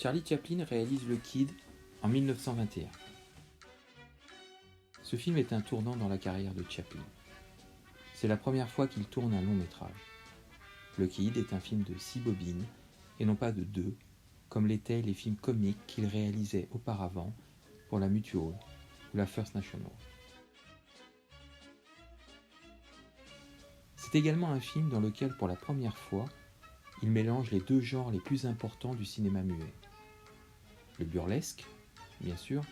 Charlie Chaplin réalise Le Kid en 1921. Ce film est un tournant dans la carrière de Chaplin. C'est la première fois qu'il tourne un long métrage. Le Kid est un film de 6 bobines, et non pas de 2, comme l'étaient les films comiques qu'il réalisait auparavant pour la Mutual ou la First National. C'est également un film dans lequel, pour la première fois, il mélange les deux genres les plus importants du cinéma muet. Le burlesque, bien sûr,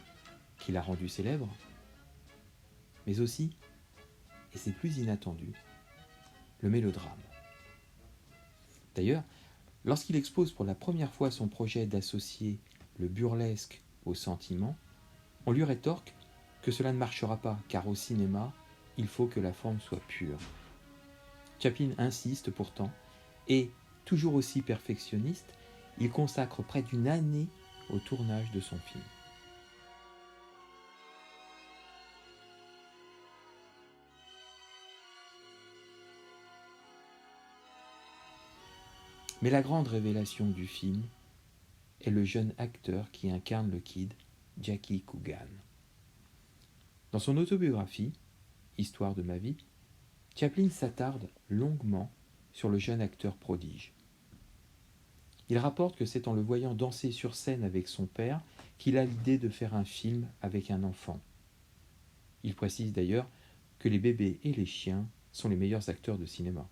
qui l'a rendu célèbre, mais aussi, et c'est plus inattendu, le mélodrame. D'ailleurs, lorsqu'il expose pour la première fois son projet d'associer le burlesque au sentiment, on lui rétorque que cela ne marchera pas, car au cinéma, il faut que la forme soit pure. Chaplin insiste pourtant, et, toujours aussi perfectionniste, il consacre près d'une année au tournage de son film. Mais la grande révélation du film est le jeune acteur qui incarne le Kid, Jackie Coogan. Dans son autobiographie, Histoire de ma vie, Chaplin s'attarde longuement sur le jeune acteur prodige. Il rapporte que c'est en le voyant danser sur scène avec son père qu'il a l'idée de faire un film avec un enfant. Il précise d'ailleurs que les bébés et les chiens sont les meilleurs acteurs de cinéma.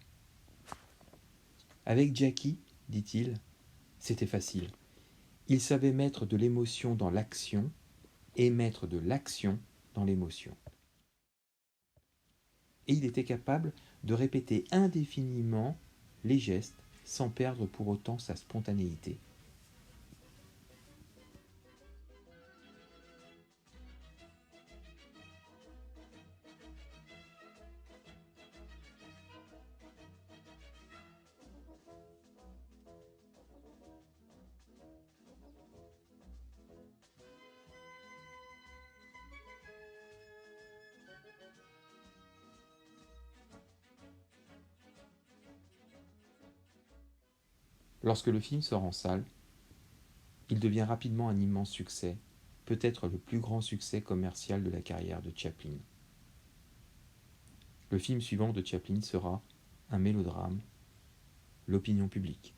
Avec Jackie, dit-il, c'était facile. Il savait mettre de l'émotion dans l'action et mettre de l'action dans l'émotion. Et il était capable de répéter indéfiniment les gestes sans perdre pour autant sa spontanéité. Lorsque le film sort en salle, il devient rapidement un immense succès, peut-être le plus grand succès commercial de la carrière de Chaplin. Le film suivant de Chaplin sera un mélodrame, L'opinion publique.